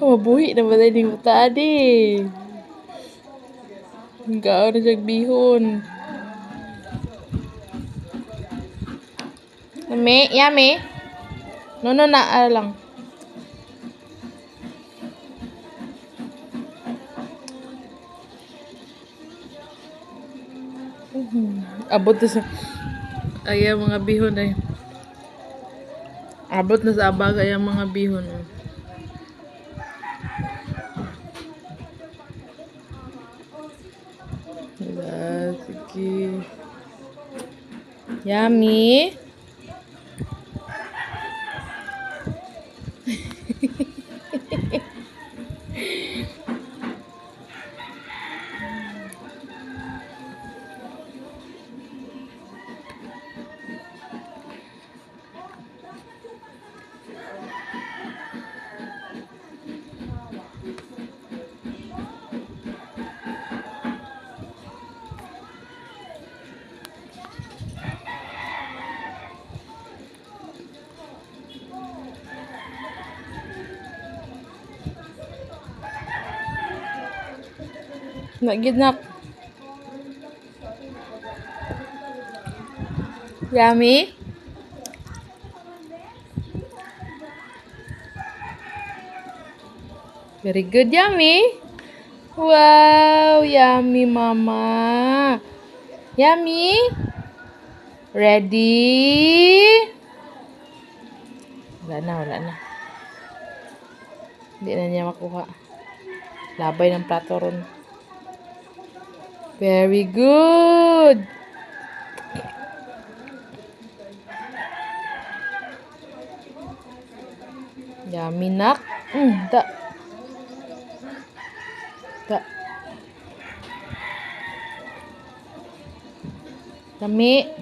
Mabuhi na ba tayo ng butaan eh. Hanggang na siyang bihon. Yummy? No, na lang. Abot na sa... Ay, mga bihon ay. Abot na sa abag ay mga bihon. Diba? Sige. Yummy? Nagidnak. Yummy? Very good, Yummy. Wow, yummy, Mama. Yummy? Ready? Wala na. Hindi na niya makuha. Labay ng plato ron. Very good. Yummy, nak. Da. Yummy.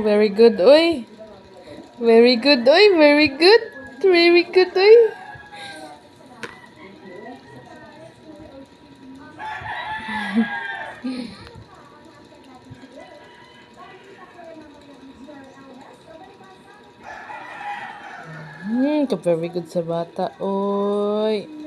Very good, oy. Very good, oy. Very good. Very good, oy. Very good sa bata, oy.